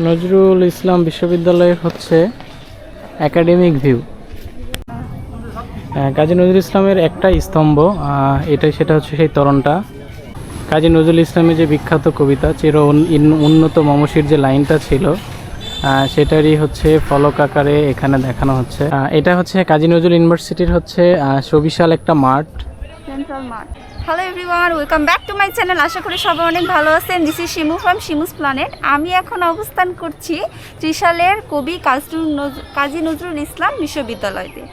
নজরুল ইসলাম বিশ্ববিদ্যালয়ের হচ্ছে academic view. Kazi Nazrul ইসলামের একটা স্তম্ভ, সেটা হচ্ছে সেই তোরণটা। কাজী নজরুল ইসলামের যে বিখ্যাত কবিতা চির উন্নত মমশির যে লাইনটা ছিল, সেটারই হচ্ছে ফলক আকারে এখানে দেখানো হচ্ছে। এটা হচ্ছে কাজী নজরুল ইউনিভার্সিটির হচ্ছে সুবিশাল একটা মাঠ, সেন্ট্রাল মাঠ। Hello everyone, welcome back to my channel. আশা করি সবাই অনেক ভালো আছেন। This is Shimu from Shimu's planet. আমি এখন অবস্থান করছি ত্রিশালের কবি কাজী নজরুল ইসলাম বিশ্ববিদ্যালয়তে।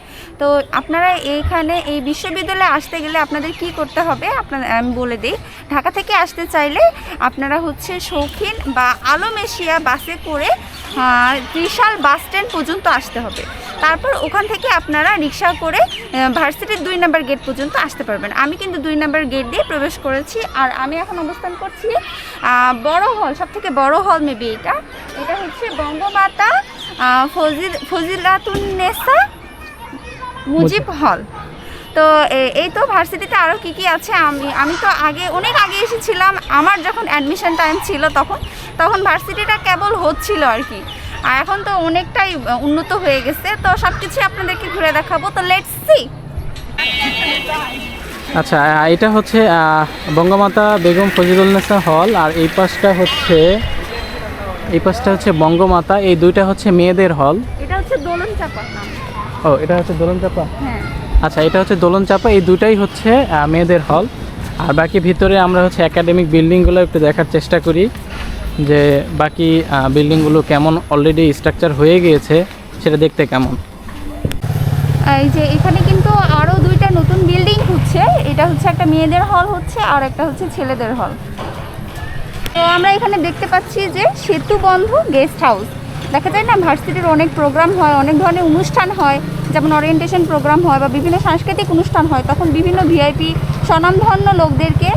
তো আপনারা এইখানে এই বিশ্ববিদ্যালয়ে আসতে গেলে আপনাদের কি করতে হবে আমি বলে দিই। ঢাকা থেকে আসতে চাইলে আপনারা হচ্ছে শৌখিন বা আলম এশিয়া বাসে করে ত্রিশাল বাস স্ট্যান্ড পর্যন্ত আসতে হবে। তারপর ওখান থেকে আপনারা রিক্সা করে ভার্সিটির 2 নম্বর গেট পর্যন্ত আসতে পারবেন। আমি কিন্তু 2 নম্বর গেট দিয়ে প্রবেশ করেছি। আর আমি এখন অবস্থান করছি বড় হল, সব থেকে বড় হল মেবি এটা হচ্ছে বঙ্গমাতা ফজিলাতুন্নেসা মুজিব হল। তো এই তো ভার্সিটিতে আরও কী আছে, আমি তো অনেক আগে এসেছিলাম। আমার যখন অ্যাডমিশন টাইম ছিল তখন ভার্সিটিটা কেবল হচ্ছিল আর কি। আর এখন তো অনেকটাই উন্নত হয়ে গেছে। তো সব কিছু আপনাদেরকে ঘুরে দেখাবো। তো লেটস সি। আচ্ছা, এটা হচ্ছে বঙ্গমাতা বেগম ফজিলুন্নেসা হল, আর এই পাশটা হচ্ছে বঙ্গমাতা। এই দুইটা হচ্ছে মেয়েদের হল। এটা হচ্ছে দোলন চাপা। এটা হচ্ছে দোলন চাপা। হ্যাঁ, আচ্ছা, এটা হচ্ছে দোলন চাপা। এই দুটাই হচ্ছে মেয়েদের হল। আর বাকি ভিতরে আমরা হচ্ছে একাডেমিক বিল্ডিংগুলো একটু দেখার চেষ্টা করি, যে বাকি বিল্ডিংগুলো কেমন অলরেডি স্ট্রাকচার হয়ে গিয়েছে, সেটা দেখতে কেমন। এই যে এখানে কিন্তু আরও 2টা নতুন বিল্ডিং হচ্ছে। এটা হচ্ছে একটা মেয়েদের হল হচ্ছে, আর একটা হচ্ছে ছেলেদের হল। তো আমরা এখানে দেখতে পাচ্ছি যে সেতু বন্ধু গেস্ট হাউস। দেখা যায় না, ভার্সিটির অনেক প্রোগ্রাম হয়, অনেক ধরনের অনুষ্ঠান হয়, যেমন ওরিয়েন্টেশন প্রোগ্রাম হয় বা বিভিন্ন সাংস্কৃতিক অনুষ্ঠান হয়, তখন বিভিন্ন ভিআইপি স্বনামধন্য লোকদেরকে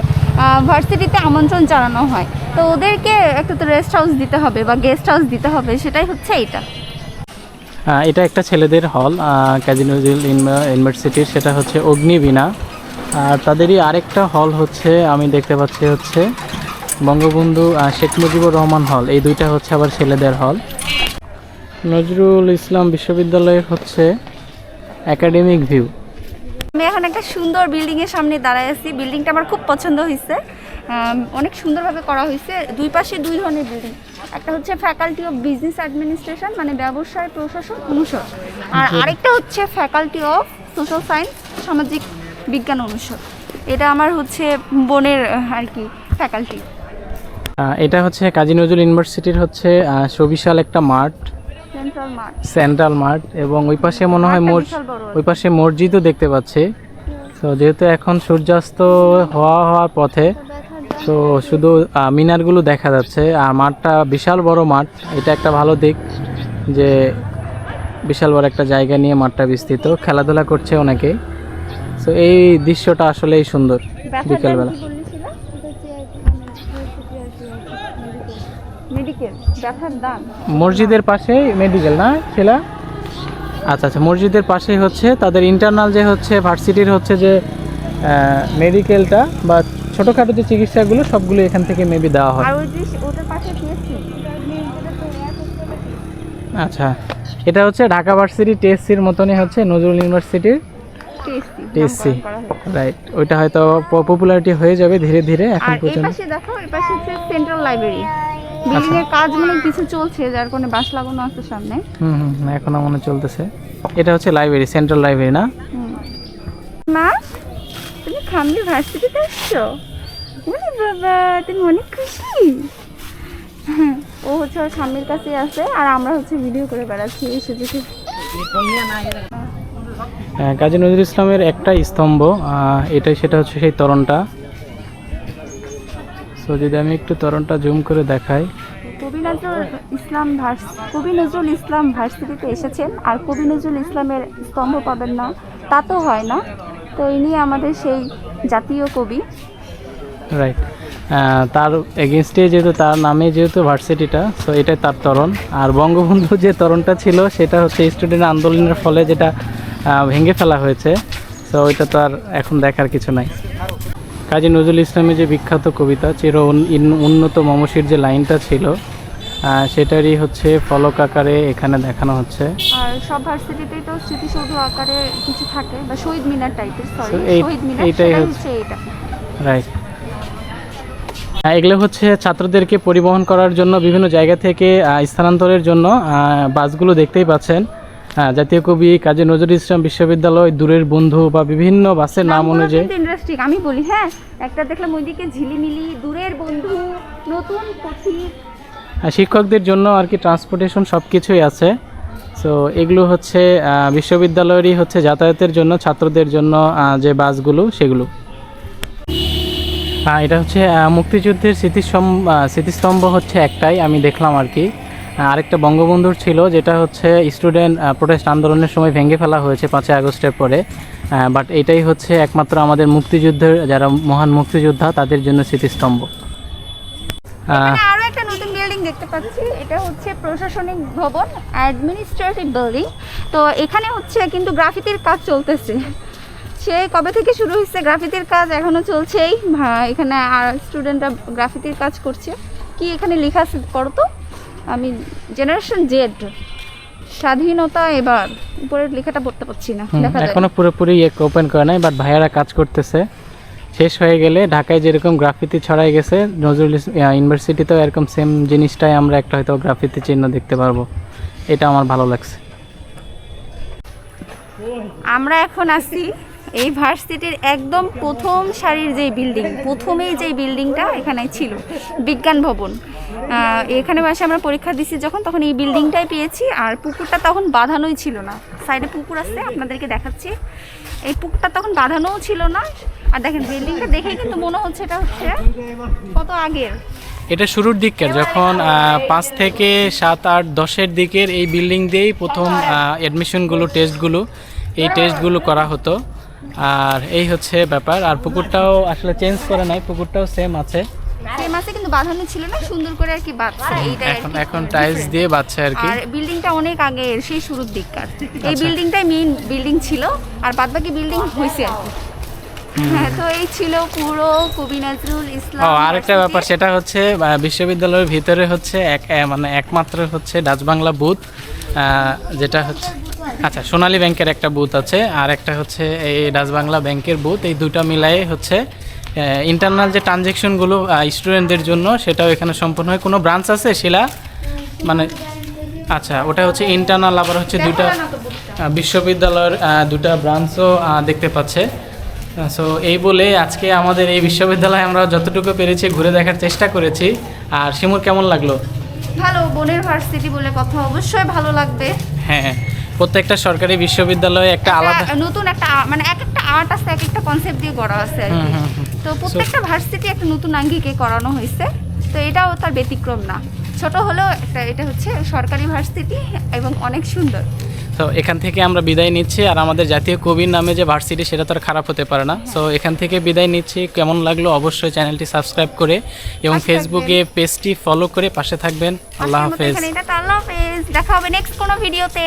ভার্সিটিতে আমন্ত্রণ জানানো হয়। তো ওদেরকে একটা তো রেস্ট হাউস দিতে হবে বা গেস্ট হাউস দিতে হবে, সেটাই হচ্ছে এটা। এটা একটা ছেলেদের হল কাজী নজরুল ইউনিভার্সিটির, সেটা হচ্ছে অগ্নিবীণা। আর তাদেরই আরেকটা হল হচ্ছে আমি দেখতে পাচ্ছি হচ্ছে বঙ্গবন্ধু শেখ মুজিবুর রহমান হল। এই দুইটা হচ্ছে আবার ছেলেদের হল। নজরুল ইসলাম বিশ্ববিদ্যালয়ের হচ্ছে একাডেমিক ভিউ। আমি এখন একটা সুন্দর বিল্ডিংয়ের সামনে দাঁড়ায় আছি। বিল্ডিংটা আমার খুব পছন্দ হয়েছে, অনেক সুন্দরভাবে করা হয়েছে। দুই পাশে 2 ধরনের বিল্ডিং। একটা হচ্ছে ফ্যাকাল্টি অফ বিজনেস অ্যাডমিনিস্ট্রেশন, মানে ব্যবসায় প্রশাসন অনুষদ, আর আরেকটা হচ্ছে ফ্যাকাল্টি অফ সোশ্যাল সায়েন্স, সামাজিক বিজ্ঞান অনুষদ। এটা আমার হচ্ছে বোনের আর কি ফ্যাকাল্টি। এটা হচ্ছে কাজী নজরুল ইউনিভার্সিটির হচ্ছে সুবিশাল একটা মাঠ, সেন্ট্রাল মাঠ। এবং ওই পাশে মনে হয় ওই পাশে মসজিদও দেখতে পাচ্ছি। তো যেহেতু এখন সূর্যাস্ত হওয়ার পথে, তো শুধু মিনারগুলো দেখা যাচ্ছে। আর মাঠটা বিশাল বড় মাঠ, এটা একটা ভালো দিক যে বিশাল বড় একটা জায়গা নিয়ে মাঠটা বিস্তৃত, খেলাধুলা করছে অনেকে। তো এই দৃশ্যটা আসলেই সুন্দর বিকেলবেলা। মসজিদের পাশেই মেডিকেল না ছিল? আচ্ছা, মসজিদের পাশেই হচ্ছে তাদের ইন্টারনাল যে হচ্ছে ভার্সিটির হচ্ছে যে মেডিকেলটা বা ছোটোখাটো যে চিকিৎসাগুলো, সবগুলো এখান থেকে মেবি দেওয়া হয়। আচ্ছা, এটা হচ্ছে ঢাকা ভার্সিটি টিএসসির মতনই হচ্ছে নজরুল ইউনিভার্সিটির টিএসসি, রাইট। ওইটা হয়তো পপুলারিটি হয়ে যাবে ধীরে ধীরে। এখন পর্যন্ত দেখো, এই পাশে হচ্ছে সেন্ট্রাল লাইব্রেরি। বিল্ডিং এর কাজ মনে কিছু চলছে, যার কোনো বাস লাগানো আছে সামনে। এখনো মনে চলতেছে। এটা হচ্ছে লাইব্রেরি, সেন্ট্রাল লাইব্রেরি না? মা, তুমি খামলি ভার্সিটিতে আসছো? ওরে বাবা, তুমি অনেক খুশি। ও হচ্ছে ওর স্বামীর কাছে আছে, আর আমরা হচ্ছে ভিডিও করে বেড়াচ্ছি এসে দেখে। কাজী নজরুল ইসলামের একটা স্তম্ভ, সেটা হচ্ছে সেই তোরণটা। তো যদি আমি একটু তোরণটা জুম করে দেখাই। কবি নজরুল ইসলাম ভার্সিটিতে এসেছেন, আর কবি নজরুল ইসলামের স্তম্ভ পাবেন না তা তো হয় না। তো ইনি আমাদের সেই জাতীয় কবি, রাইট। তার এগেনস্টে যেহেতু তার নামে যেহেতু ভার্সিটিটা, তো এটাই তার তোরণ। আর বঙ্গবন্ধু যে তোরণটা ছিল, সেটা হচ্ছে স্টুডেন্ট আন্দোলনের ফলে যেটা ভেঙে ফেলা হয়েছে। তো ওইটা তো আর এখন দেখার কিছু নাই। কাজী নজরুল ইসলামের যে বিখ্যাত কবিতা চির উন্নত মমশির যে লাইনটা ছিল, সেটারই হচ্ছে ফলক আকারে এখানে দেখানো হচ্ছে। আর সব ভার্সিটিতেই তো স্মৃতিসৌধ আকারে কিছু থাকে বা শহীদ মিনার টাইপের, So, সরি শহীদ মিনার, এইটাই সেটাই হচ্ছে হচ্ছে এটা। রাইট। এগুলো হচ্ছে ছাত্রদেরকে পরিবহন করার জন্য বিভিন্ন জায়গা থেকে স্থানান্তরের জন্য বাসগুলো দেখতেই পাচ্ছেন। জাতীয় কবি কাজী নজরুল ইসলাম বিশ্ববিদ্যালয়, দূরের বন্ধু বা বিভিন্ন বাসের নাম অনুযায়ী। ইন্টারেস্টিং, আমি বলি হ্যাঁ, একটা দেখলাম ওইদিকে ঝিলিমিলি, দূরের বন্ধু, নতুন পথিক। শিক্ষকদের জন্য আর কি ট্রান্সপোর্টেশন সব কিছুই আছে। সো এগুলো হচ্ছে বিশ্ববিদ্যালয়েরই হচ্ছে যাতায়াতের জন্য, ছাত্রদের জন্য যে বাসগুলো সেগুলো। এটা হচ্ছে মুক্তিযুদ্ধের স্মৃতিস্তম্ভ হচ্ছে একটাই আমি দেখলাম আর কি। আরেকটা বঙ্গবন্ধুর ছিল, যেটা হচ্ছে স্টুডেন্ট প্রোটেস্ট আন্দোলনের সময় ভেঙে ফেলা হয়েছে 5ই আগস্টের পরে। বাট এটাই হচ্ছে একমাত্র আমাদের মুক্তিযুদ্ধের যারা মহান মুক্তিযোদ্ধা তাদের জন্য স্মৃতিস্তম্ভ। এখানে আরো একটা নতুন বিল্ডিং দেখতে পাচ্ছি, এটা হচ্ছে প্রশাসনিক ভবন, অ্যাডমিনিস্ট্রেটিভ বিল্ডিং। তো এখানে হচ্ছে কিন্তু গ্রাফিতির কাজ চলতেছে, সে কবে থেকে শুরু হয়েছে গ্রাফিতির কাজ, এখনো চলছেই। এখানে আর স্টুডেন্টরা গ্রাফিতির কাজ করছে। কি এখানে লেখা আছে করো তো, আমি জেনারেশন জেড স্বাধীনতা, এবার উপরের লেখাটা পড়তে পারছি না, দেখা যায় এখনো পুরোপুরি ওপেন করে নাই, বাট ভাইয়ারা কাজ করতেছে। শেষ হয়ে গেলে ঢাকায় যেরকম গ্রাফিতি ছড়াই গেছে, নজরুল ইউনিভার্সিটিতেও এরকম সেম জিনিসটাই আমরা একটা হয়তো গ্রাফিতি চিহ্ন দেখতে পারবো। এটা আমার ভালো লাগছে। আমরা এখন আছি এই ভার্সিটির একদম প্রথম সারির যে বিল্ডিং, প্রথমেই যে বিল্ডিংটা এখানে ছিল, বিজ্ঞান ভবন। এখানে বসে আমরা পরীক্ষা দিছি যখন, তখন এই বিল্ডিংটাই পেয়েছি। আর পুকুরটা তখন বাঁধানোই ছিল না, সাইডে পুকুর আছে আপনাদেরকে দেখাচ্ছি, এই পুকুরটা তখন বাঁধানোও ছিল না। আর দেখেন বিল্ডিংটা দেখেই কিন্তু মনে হচ্ছে এটা হচ্ছে কত আগের। এটা শুরুর দিকের, যখন 5 থেকে 7, 8, 10-এর দিকের এই বিল্ডিং দিয়েই প্রথম অ্যাডমিশনগুলো, টেস্টগুলো, এই টেস্টগুলো করা হতো। আর এই হচ্ছে ব্যাপার। আর পুকুরটাও আসলে চেঞ্জ করে নাই, পুকুরটাও সেম আছে, কিন্তু বাঁধানো ছিল না, সুন্দর করে আর কি বাঁধছে এইটা। এখন টাইলস দিয়ে বাঁধছে আর কি। আর বিল্ডিংটা অনেক আগে, সেই শুরুর দিককার। এই বিল্ডিংটাই মেইন বিল্ডিং ছিল, আর বাদবাকি বিল্ডিং হয়েছে আর কি। হ্যাঁ, তো এই ছিল পুরো কবি নজরুল ইসলাম। আরেকটা ব্যাপার, সেটা হচ্ছে বিশ্ববিদ্যালয়ের ভিতরে হচ্ছে মানে একমাত্র হচ্ছে ডাচ বাংলা বুথ, যেটা হচ্ছে আচ্ছা সোনালী ব্যাংকের একটা বুথ আছে, আর একটা হচ্ছে এই ডাচ বাংলা ব্যাংকের বুথ। এই দুটো মিলাই হচ্ছে ইন্টারনাল যে ট্রানজ্যাকশনগুলো স্টুডেন্টদের জন্য, সেটাও এখানে সম্পূর্ণ হয়। কোনো ব্রাঞ্চ আছে শিলা মানে, আচ্ছা ওটা হচ্ছে ইন্টারনাল, আবার হচ্ছে দুটা বিশ্ববিদ্যালয়ের দুটা ব্রাঞ্চও দেখতে পাচ্ছে। সো এই বলে আজকে আমাদের এই বিশ্ববিদ্যালয়ে আমরা যতটুকু পেরেছি ঘুরে দেখার চেষ্টা করেছি। আর শিমুর কেমন লাগলো? ভালো, বোনের ভার্সিটি বলে কথা, অবশ্যই ভালো লাগবে। হ্যাঁ, প্রত্যেকটা সরকারি বিশ্ববিদ্যালয়ে একটা আলাদা নতুন একটা মানে এক একটা আর্ট আছে, এক একটা কনসেপ্ট দিয়ে করা আছে আর কি। তো প্রত্যেকটা ভার্সিটি একটা নতুন আঙ্গিকে করানো হয়েছে, তো এটাও তার ব্যতিক্রম না। ছোট হলেও এটা হচ্ছে সরকারি ভার্সিটি এবং অনেক সুন্দর। তো এখান থেকে আমরা বিদায় নিচ্ছি। আর আমাদের জাতীয় কবির নামে যে ভার্সিটি, সেটা তো আর খারাপ হতে পারে না। সো এখান থেকে বিদায় নিচ্ছি। কেমন লাগলো অবশ্যই চ্যানেলটি সাবস্ক্রাইব করে এবং ফেসবুকে পেজটি ফলো করে পাশে থাকবেন। আল্লাহ হাফেজ। আল্লাহ হাফেজ, দেখা হবে নেক্সট কোনো ভিডিওতে।